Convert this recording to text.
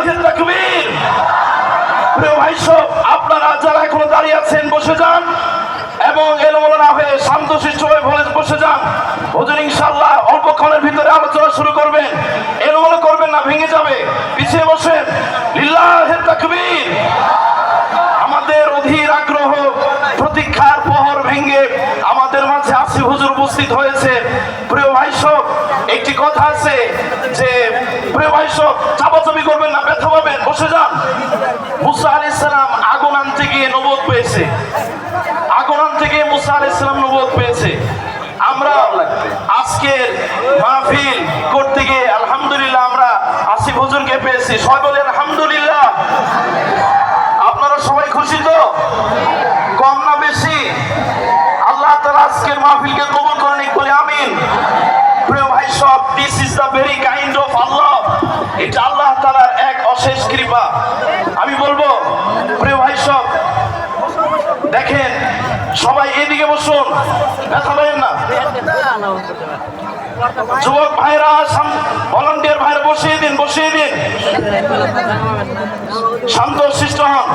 লিল্লাহি তাকবীর। প্রিয় ভাই সব, আপনারা যারা এখনো দাঁড়িয়ে আছেন বসে যান এবং এলোমেলো না হয়ে শান্তশিষ্ট হয়ে বসে যান। হুজুর ইনশাআল্লাহ অল্পক্ষণের ভিতরে আলোচনা শুরু করবেন। এলোমেলো করবেন না, ভেঙে যাবে। পিছিয়ে বসেন। লিল্লাহি তাকবীর। আমাদের অধীর আগ্রহ প্রতীক্ষার প্রহর ভেঙে আমাদের মাঝে আসিফ হুজুর উপস্থিত হয়েছে। প্রিয় ভাই সব, একটি কথা আছে যে প্রিয় ভাই সব, চাপাচাপি করবেন না, ব্যথা পাবেন, বসে যান। মুসা আলাইহিস সালাম আগুন আনতে গিয়ে নবুয়ত পেয়েছে। আগুন আনতে গিয়ে মুসা আলাইহিস সালাম নবুয়ত পেয়েছে। আমরা আজকের মাহফিল করতে গিয়ে আলহামদুলিল্লাহ আমরা আসিফ হুজুরকে পেয়েছি। সবাই বলেন আলহামদুলিল্লাহ। আপনারা সবাই খুশি তো? কম না বেশি? আল্লাহ তাআলা আজকের মাহফিলকে কবুল করে নিক, বলে আমিন। প্রিয় ভাই সব, this is the very kind of Allah. এটা আল্লাহ তাআলার এক অশেষ কৃপা। আমি বলবো প্রিয় ভাই সব, দেখেন সবাই এদিকে বসুন, ব্যথা পাবেন না। যুবক ভাইরা, ভলান্টিয়ার ভাইরা বসিয়ে দিন, বসিয়ে দিন। শান্ত শিষ্ট হন।